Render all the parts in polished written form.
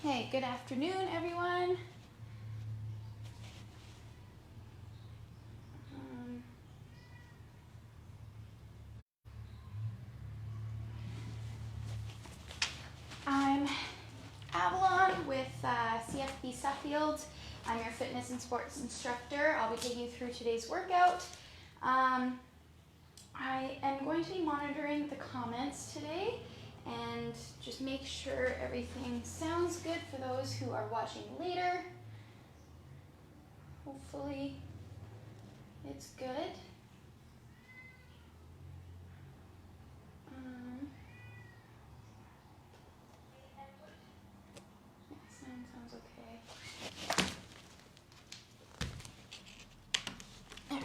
Hey, good afternoon, everyone. I'm Avalon with CFB Suffield. I'm your fitness and sports instructor. I'll be taking you through today's workout. I am going to be monitoring the comments today and just make sure everything sounds good for those who are watching later. Hopefully it's good. Sounds okay. There.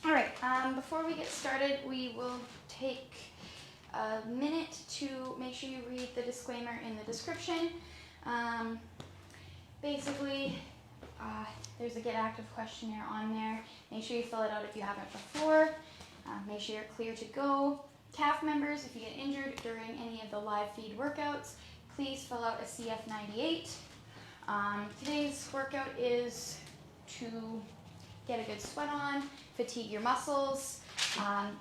All right, before we get started, we will take a minute to make sure you read the disclaimer in the description. Basically, there's a Get Active questionnaire on there. Make sure you fill it out if you haven't before. Make sure you're clear to go. CAF members, if you get injured during any of the live feed workouts, please fill out a CF98. Today's workout is to get a good sweat on, fatigue your muscles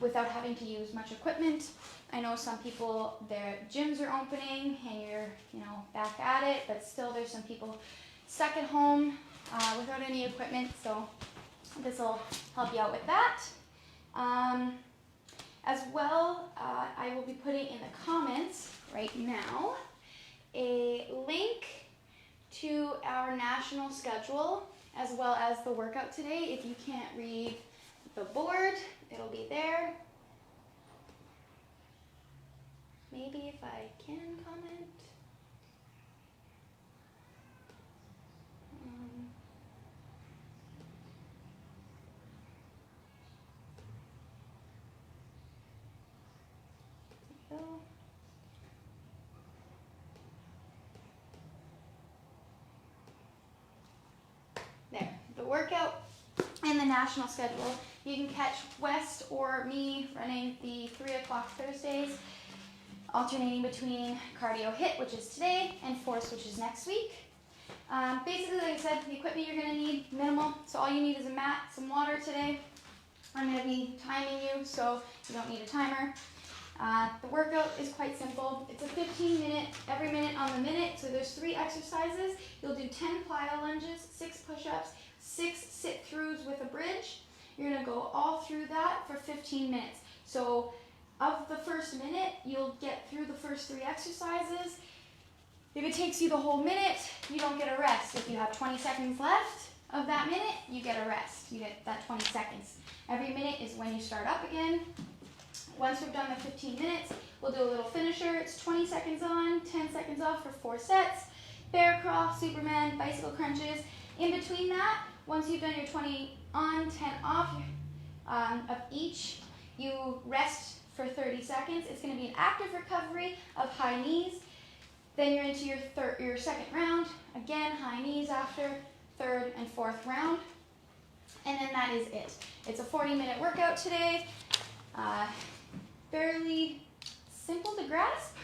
without having to use much equipment. I know some people, their gyms are opening and you're back at it, but still there's some people stuck at home without any equipment, so this will help you out with that. As well, I will be putting in the comments right now a link to our national schedule as well as the workout today. If you can't read the board, it'll be there. Maybe if I can comment. There we go. There, the workout and the national schedule. You can catch West or me running the 3 o'clock Thursdays, alternating between cardio HIIT, which is today, and force, which is next week. Basically, like I said, the equipment you're going to need, minimal. So all you need is a mat, some water today. I'm going to be timing you, so you don't need a timer. The workout is quite simple. It's a 15-minute, every minute on the minute. So there's 3 exercises. You'll do 10 plyo lunges, 6 push-ups, 6 sit-throughs with a bridge. You're going to go all through that for 15 minutes. So of the first minute, you'll get through the first 3 exercises. If it takes you the whole minute, you don't get a rest. If you have 20 seconds left of that minute, you get a rest. You get that 20 seconds. Every minute is when you start up again. Once we've done the 15 minutes, we'll do a little finisher. It's 20 seconds on, 10 seconds off for 4 sets. Bear crawl, Superman, bicycle crunches. In between that, once you've done your 20 on, 10 off of each, you rest for 30 seconds. It's going to be an active recovery of high knees. Then you're into your second round. Again, high knees after third and fourth round. And then that is it. It's a 40-minute workout today. Fairly simple to grasp.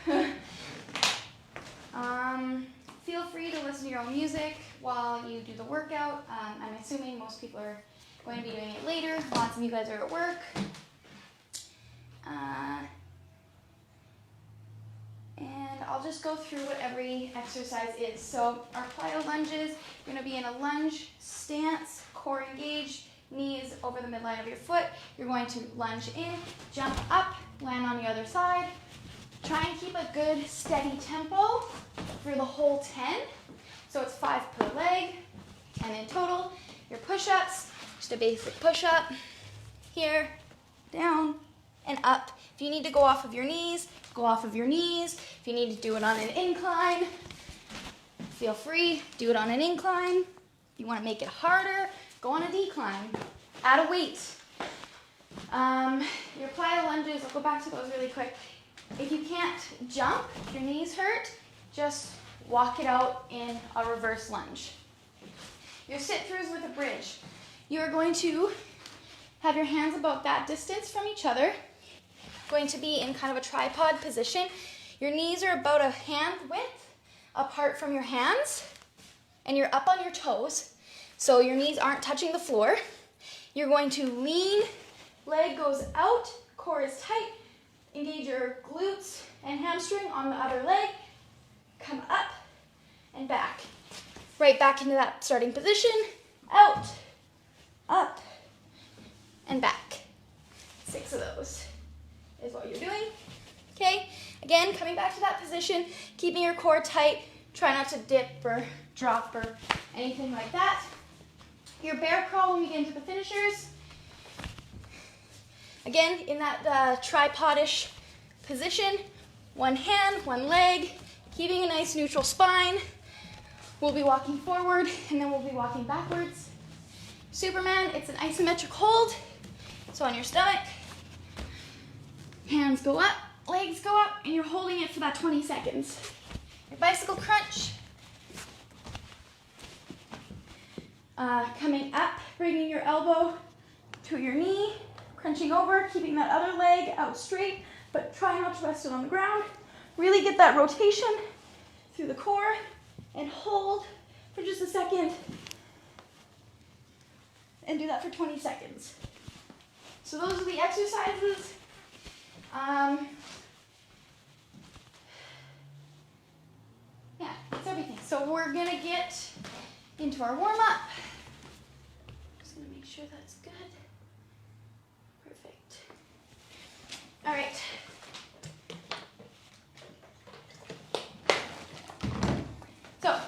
Feel free to listen to your own music while you do the workout. I'm assuming most people are going to be doing it later. Lots of you guys are at work. And I'll just go through what every exercise is. So our plyo lunges, you're going to be in a lunge stance, core engaged, knees over the midline of your foot. You're going to lunge in, jump up, land on the other side. Try and keep a good steady tempo for the whole 10. So it's 5 per leg. And in total, your push-ups, just a basic push-up, here, down, and up. If you need to go off of your knees, go off of your knees. If you need to do it on an incline, feel free, do it on an incline. If you want to make it harder, go on a decline. Add a weight. Your plyo lunges, I'll go back to those really quick. If you can't jump, if your knees hurt, just walk it out in a reverse lunge. Your sit-throughs with a bridge. You are going to have your hands about that distance from each other. Going to be in kind of a tripod position. Your knees are about a hand width apart from your hands and you're up on your toes, so your knees aren't touching the floor. You're going to lean, leg goes out, core is tight, engage your glutes and hamstring on the other leg, come up and back. Right back into that starting position, out, up, and back. 6 of those is what you're doing. Okay, again, coming back to that position, keeping your core tight. Try not to dip or drop or anything like that. Your bear crawl when we get into the finishers. Again, in that tripod-ish position, one hand, one leg, keeping a nice neutral spine. We'll be walking forward and then we'll be walking backwards. Superman, it's an isometric hold. So on your stomach, hands go up, legs go up, and you're holding it for that 20 seconds. Your bicycle crunch. Coming up, bringing your elbow to your knee, crunching over, keeping that other leg out straight, but try not to rest it on the ground. Really get that rotation through the core and hold for just a second and do that for 20 seconds. So those are the exercises. Yeah, that's everything. So we're gonna get into our warm-up. Just gonna make sure that's good. Perfect. All right. So,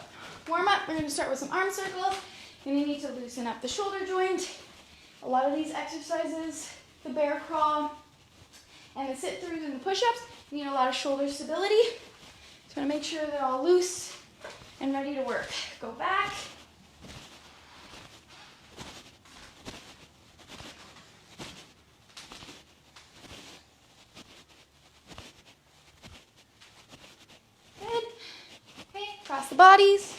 warm-up, we're gonna start with some arm circles. You're gonna need to loosen up the shoulder joint. A lot of these exercises, the bear crawl, and the sit-throughs and the push-ups, you need a lot of shoulder stability. Just wanna make sure they're all loose and ready to work. Go back. Good. Okay, cross the bodies.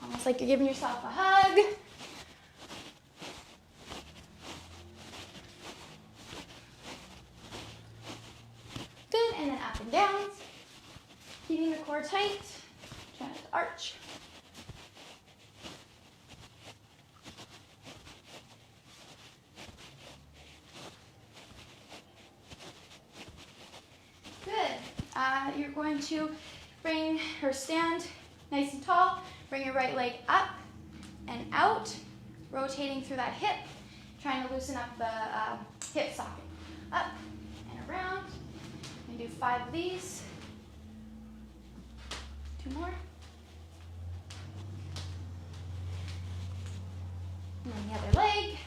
Almost like you're giving yourself a hug. Good, and then up and down. Keeping the core tight. Try not to arch. Good. You're going to bring or stand nice and tall. Bring your right leg up and out, rotating through that hip, trying to loosen up the hip socket. Up and around. And do 5 of these. 2 more. And then the other leg.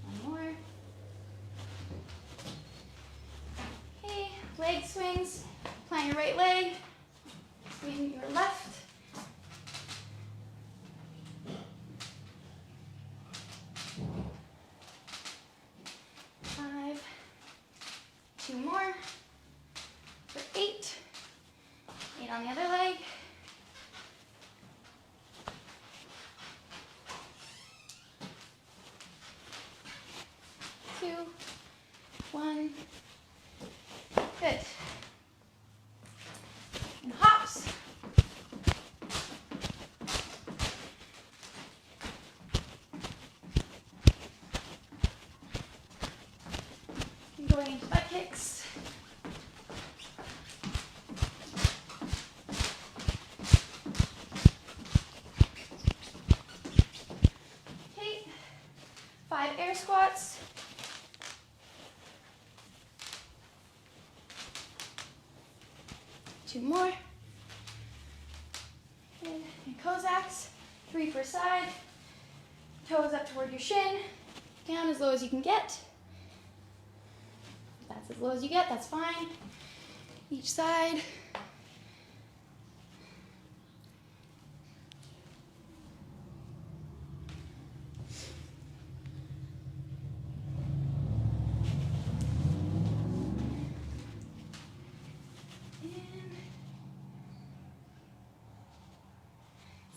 One more. Okay, leg swings. Plant your right leg. Swing your left. 5. 2 more. For 8. 8 on the other leg. 2. 1. Good. And hops. And going into butt kicks. Okay. 5 air squats. 2 more. And Cossacks, 3 per side. Toes up toward your shin. Down as low as you can get. If that's as low as you get, that's fine. Each side.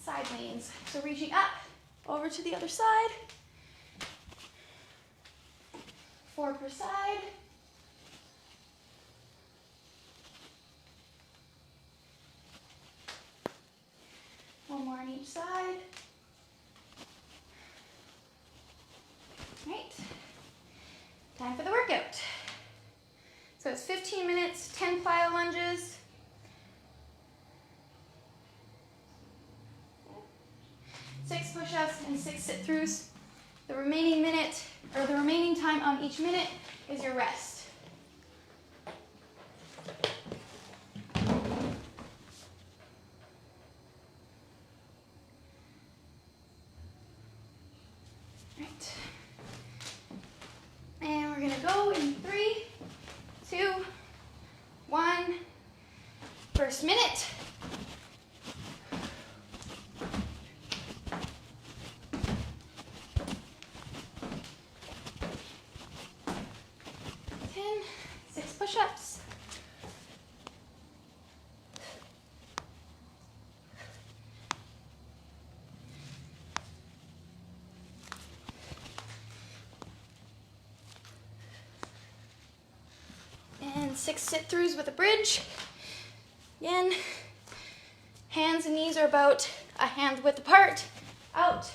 Side side leans. So reaching up, over to the other side. 4 per side. One more on each side. Right. Time for the workout. So it's 15 minutes, 10 plyo lunges. 6 push-ups and 6 sit-throughs. The remaining minute, or the remaining time on each minute is your rest. Right. And we're gonna go in 3, 2, 1. First minute. Push-ups. And 6 sit-throughs with a bridge. Again, hands and knees are about a hand width apart. Out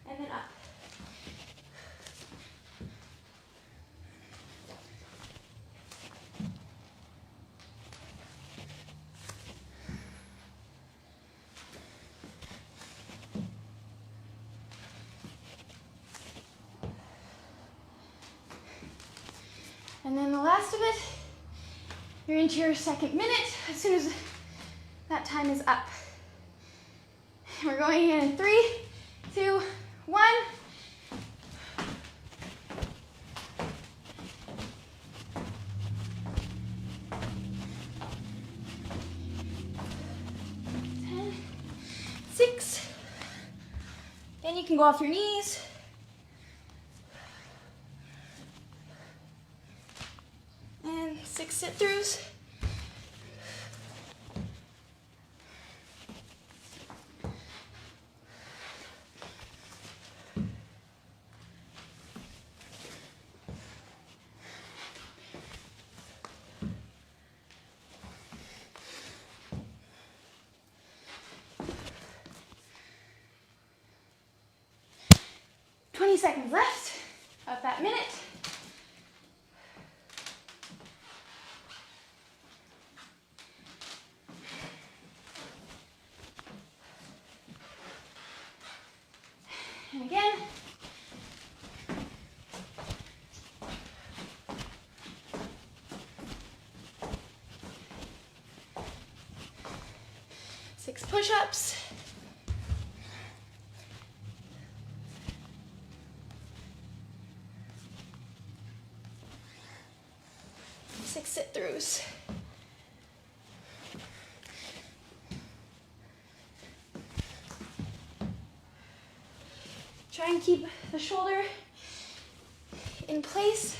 and then up. And then the last of it, you're into your second minute as soon as that time is up. We're going in 3, 2, 1. Then you can go off your knees. And 6 sit-throughs. Seconds left of that minute. And again. Six push-ups. 6 sit-throughs. Try and keep the shoulder in place.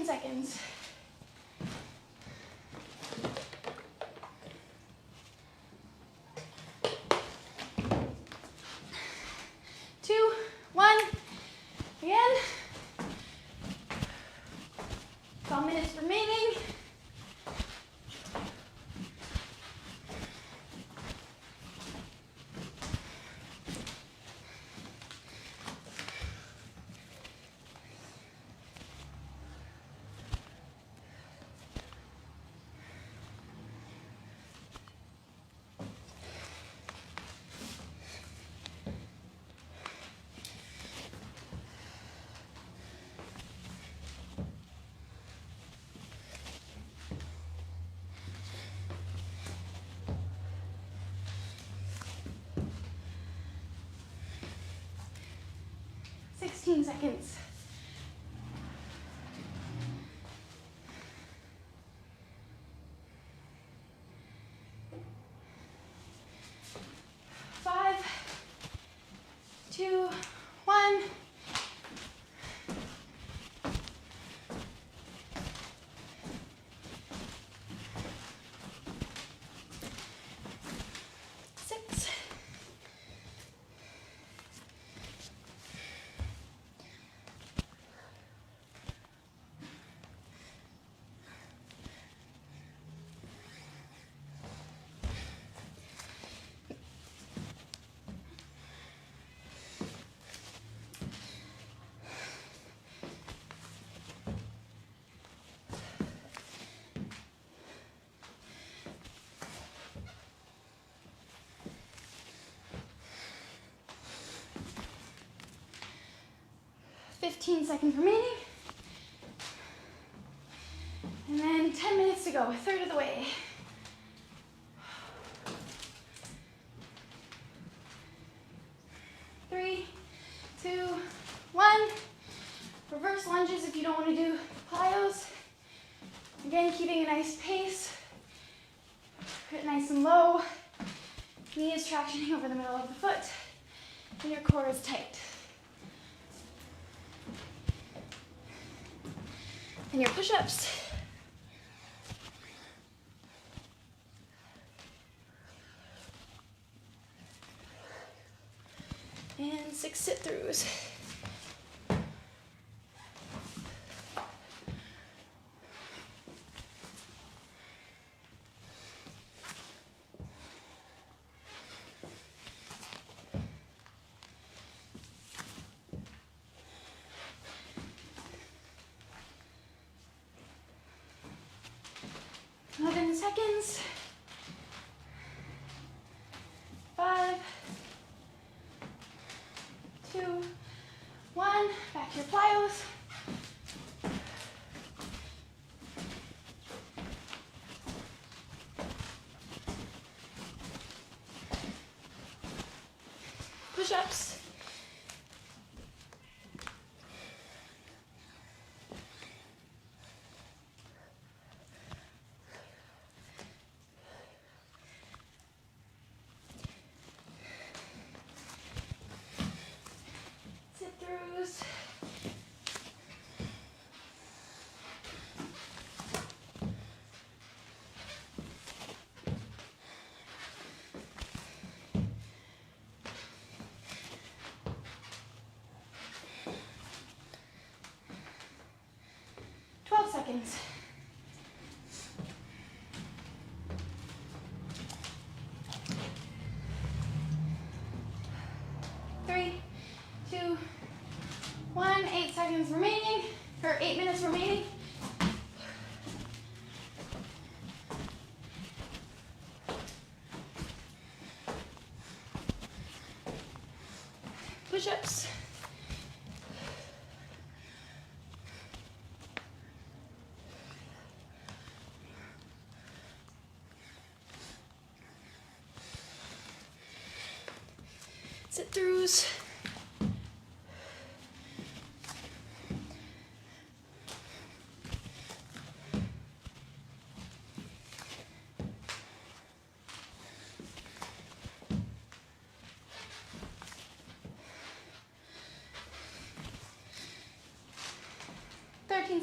Seconds. 2, 1. Again. 12 minutes remaining. Seconds. 5, 2, 1. 15 seconds remaining. And then 10 minutes to go, a third of the way. 3, 2, 1. Reverse lunges if you don't want to do plyos. Again, keeping a nice pace. Put it nice and low. Knee is tractioning over the middle of the foot. And your core is tight. And your push-ups. And 6 sit-throughs. Seconds. 5, 2, 1. Back to your plyos. Push-ups. Sit-throughs. Seconds. 3, 2, 1. 8 seconds remaining, or 8 minutes remaining. Push-ups. Sit-throughs.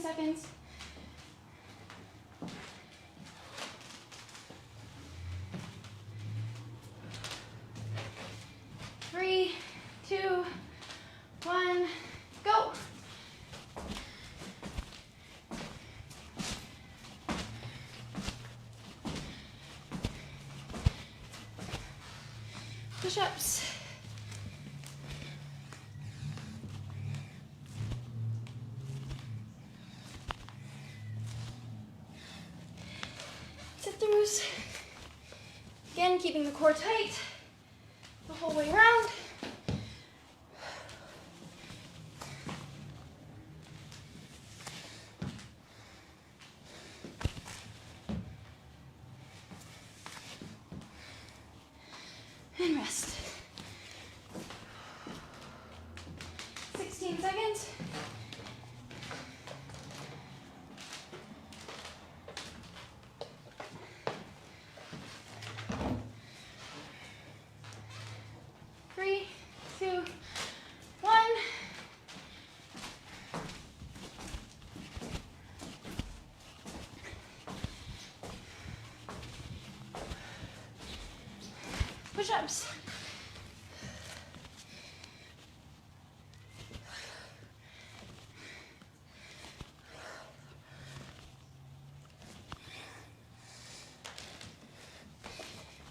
Seconds. 3, 2, 1, go. Push-ups. Sit-throughs. Again, keeping the core tight the whole way around. And rest. 16 seconds. 3, 2, 1. Push-ups.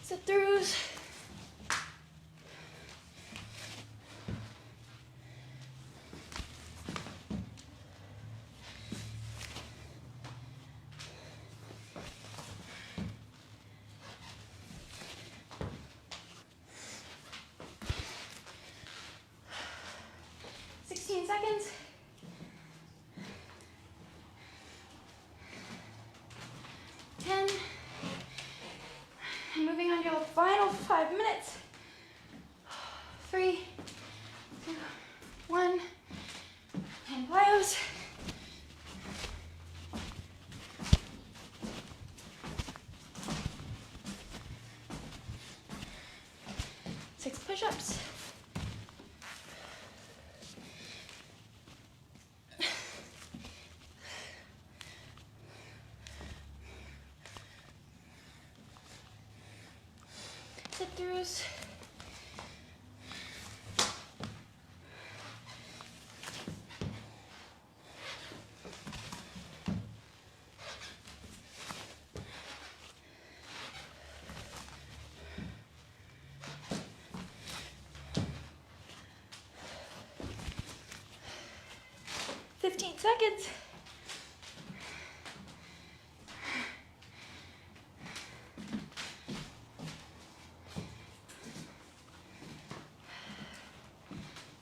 Sit-throughs. Seconds. plyos. Six push-ups. Sit-throughs. Seconds.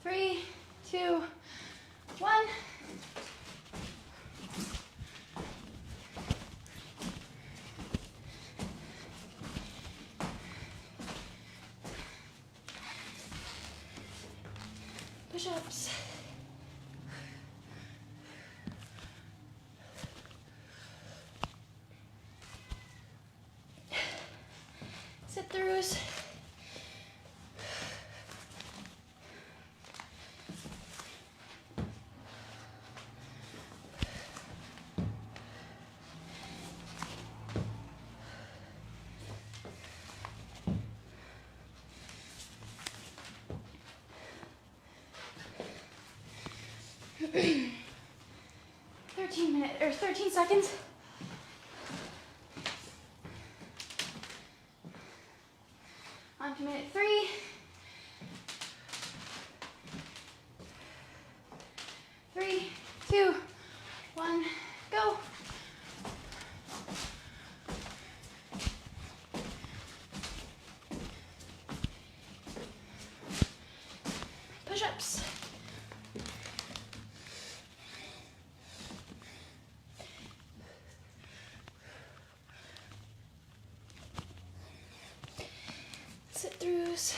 Three, two, one. Push-ups. Sit-throughs. Minutes or 13 seconds. On to minute 3. 3, 2, 1, go. Push-ups. Sit-throughs.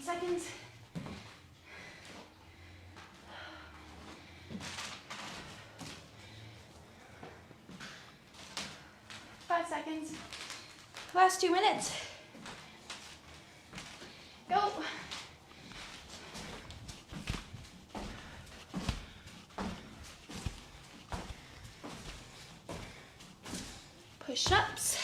Seconds. Seconds. Last 2 minutes. Go. Push-ups.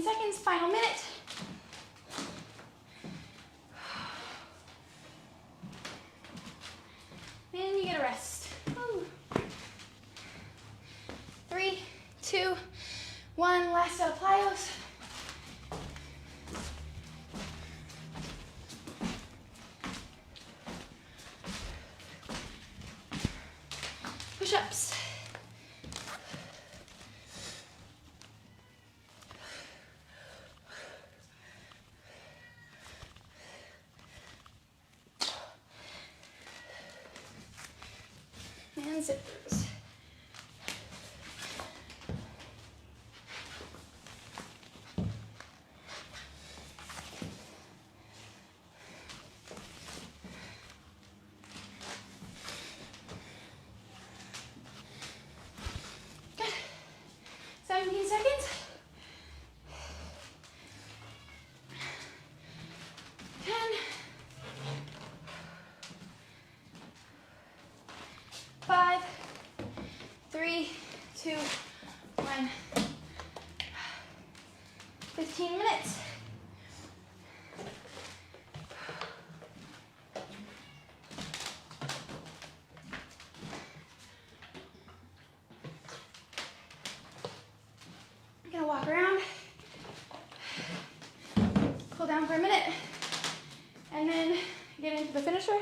Seconds, final minute. And you get a rest. Woo. 3, 2, 1, last set of plyos. Push-ups. And sit-throughs. Good. 17 seconds. 10. 5, 15 minutes. I'm gonna walk around, cool down for a minute, and then get into the finisher.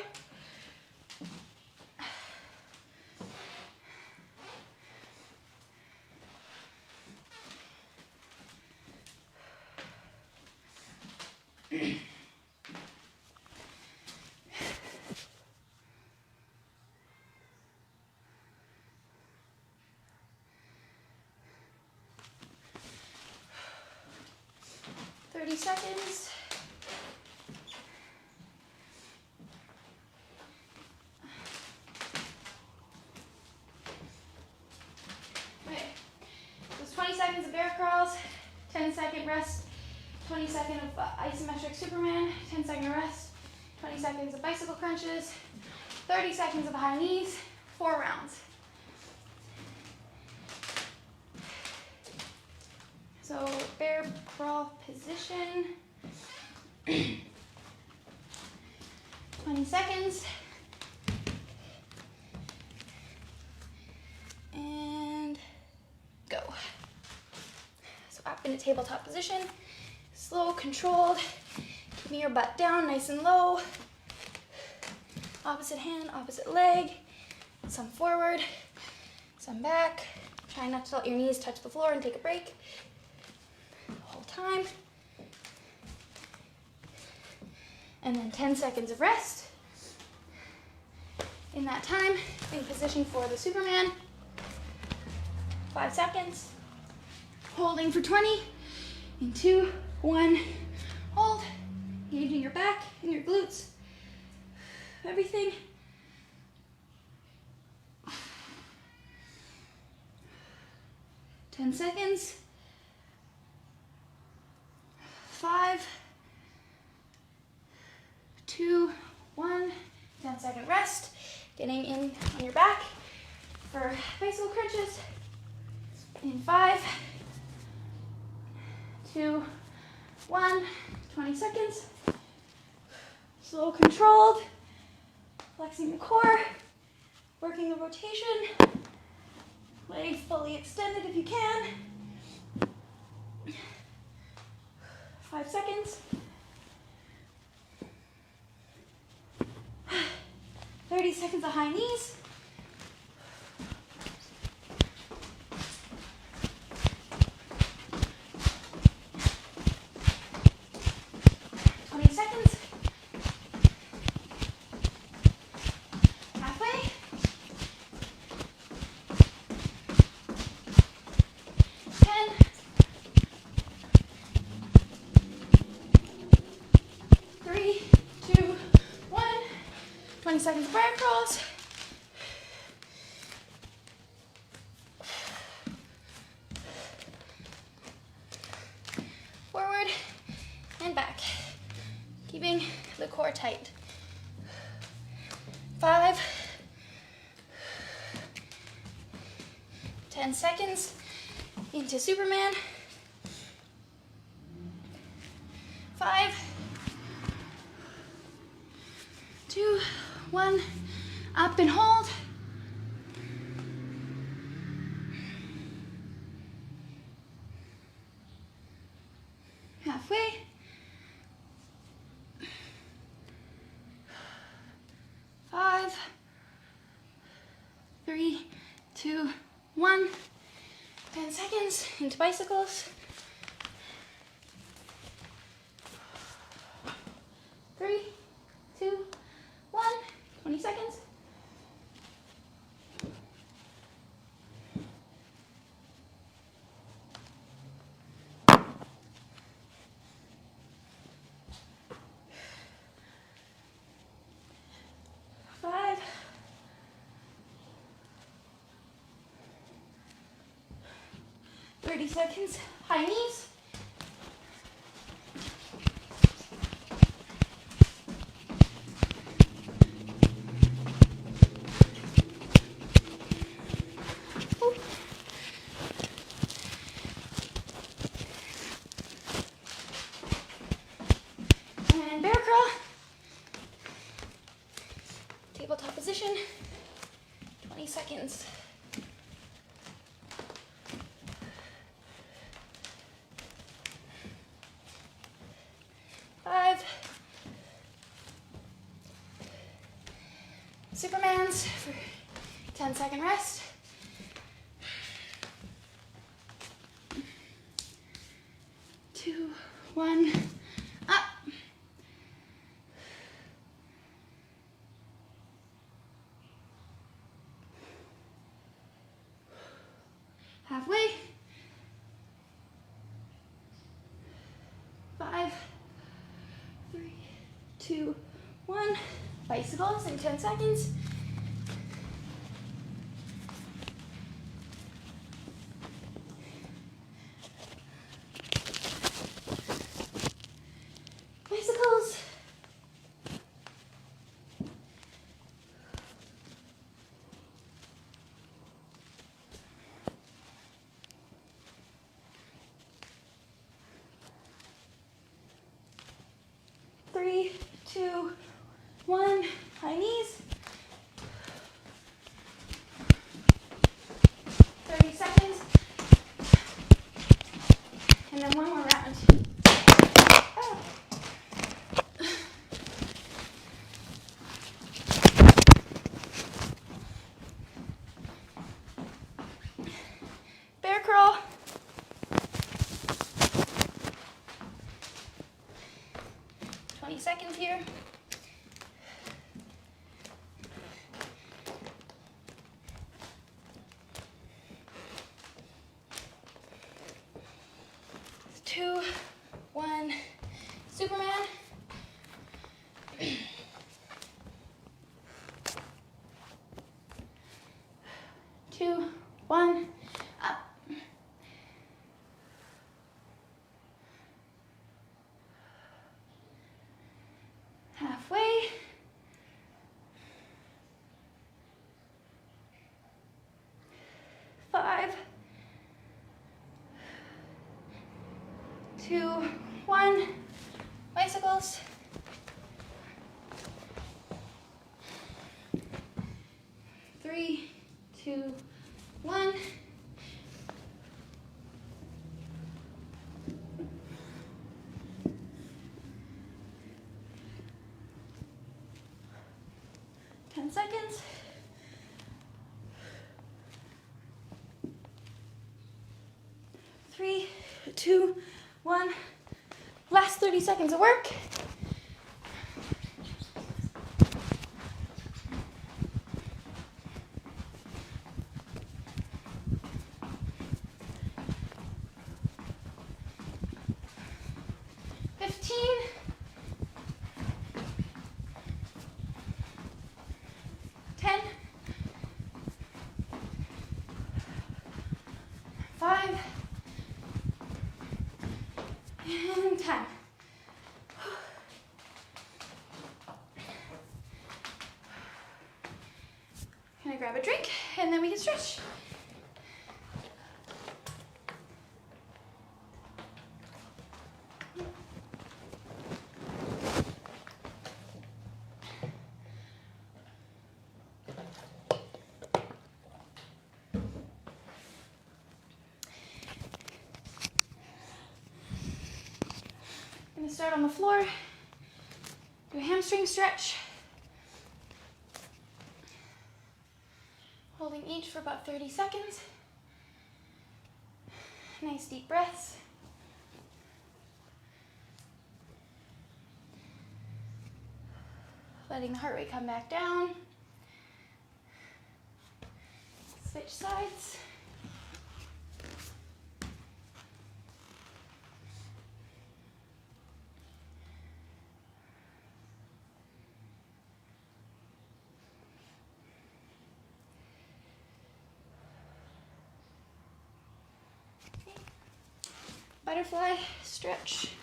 Seconds. Okay, so it's 20 seconds of bear crawls, 10-second rest, 20 seconds of isometric Superman, 10-second rest, 20 seconds of bicycle crunches, 30 seconds of high knees, 4 rounds. So bear crawl position, 20 seconds, and go. So up into tabletop position, slow, controlled, keeping your butt down nice and low. Opposite hand, opposite leg, some forward, some back. Try not to let your knees touch the floor and take a break. Time, and then 10 seconds of rest. In that time, in position for the Superman, 5 seconds, holding for 20, in 2, 1, hold, engaging your back and your glutes, everything. 10 seconds. 5, 2, 1, 10-second rest. Getting in on your back for bicycle crunches. In 5, 2, 1, 20 seconds. Slow, controlled. Flexing the core, working the rotation. Legs fully extended if you can. 5 seconds. 30 seconds of high knees. Halfway. 10. 3, 2, 1. 20 seconds of bear crawls. Forward and back. Keeping the core tight. 5. 10 seconds into Superman. 5, 2, 1, up and hold. Halfway. 5, 3, 2, 1. 10 seconds into bicycles. 3, 2, 1. 20 seconds. Five. 30 seconds. High knees. Supermans for 10-second rest. 2, 1, up. Halfway. 5, 3, 2, 1. Bicycles in 10 seconds. Bicycles. Three, 2, 1. High knees. 30 seconds. And then one more round. Oh. Bear curl. Seconds here. Two, 1, Superman. 2, 1, up. Halfway. 5, 2, 1. Bicycles. 3, 2, 1. Seconds. 3, 2, 1. Last 30 seconds of work. And 10. Gonna grab a drink and then we can stretch. Gonna start on the floor. Do a hamstring stretch. Holding each for about 30 seconds. Nice deep breaths. Letting the heart rate come back down. Switch sides. Butterfly stretch,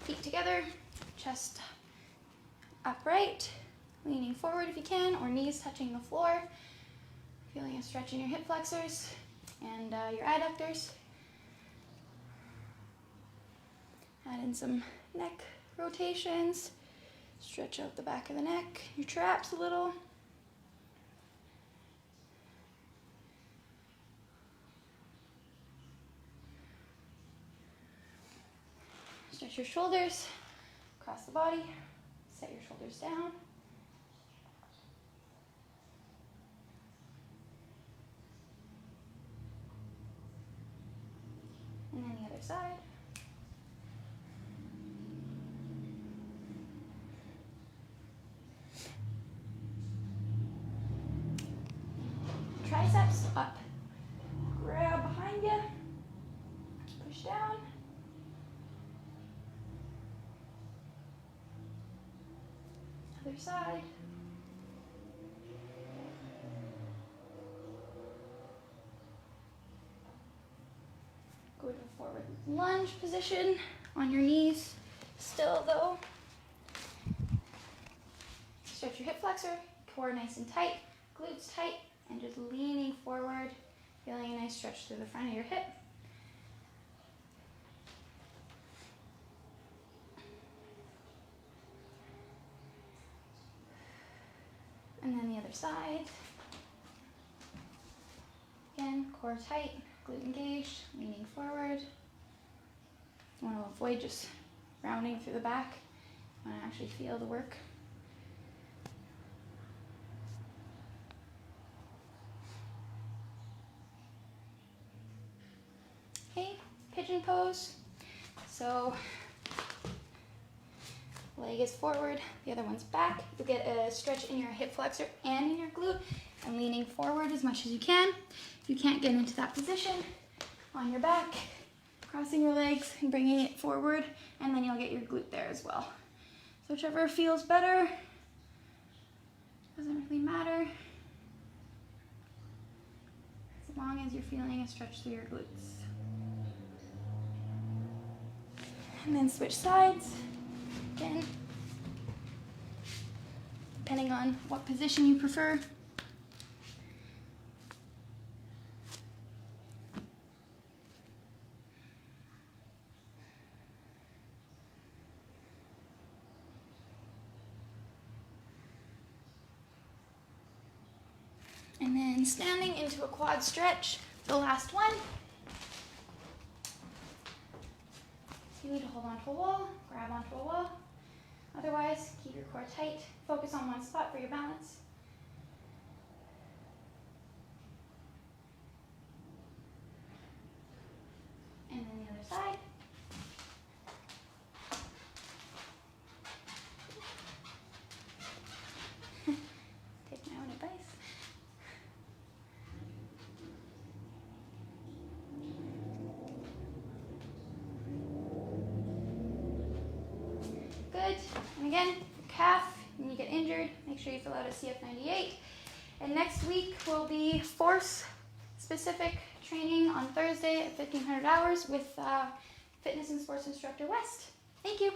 feet together, chest upright, leaning forward if you can, or knees touching the floor. Feeling a stretch in your hip flexors and your adductors. Add in some neck rotations. Stretch out the back of the neck, your traps a little. Stretch your shoulders across the body. Set your shoulders down. Other side. Triceps up. Grab behind you. Push down. Other side. Go to a forward lunge position on your knees. Still though. Stretch your hip flexor, core nice and tight, glutes tight, and just leaning forward, feeling a nice stretch through the front of your hip. And then the other side. Again, core tight, glute engaged, leaning forward. You want to avoid just rounding through the back. You want to actually feel the work. Okay, pigeon pose. So leg is forward, the other one's back. You'll get a stretch in your hip flexor and in your glute, and leaning forward as much as you can. If you can't get into that position, on your back, crossing your legs and bringing it forward, and then you'll get your glute there as well. So whichever feels better, doesn't really matter, as long as you're feeling a stretch through your glutes. And then switch sides, again, depending on what position you prefer. And then standing into a quad stretch, the last one. You need to hold onto a wall, grab onto a wall. Otherwise, keep your core tight. Focus on one spot for your balance. And then the other side. Take my own advice. Good. And again, calf, when you get injured, make sure you fill out a CF98. And next week will be force-specific training on Thursday at 1500 hours with fitness and sports instructor West. Thank you.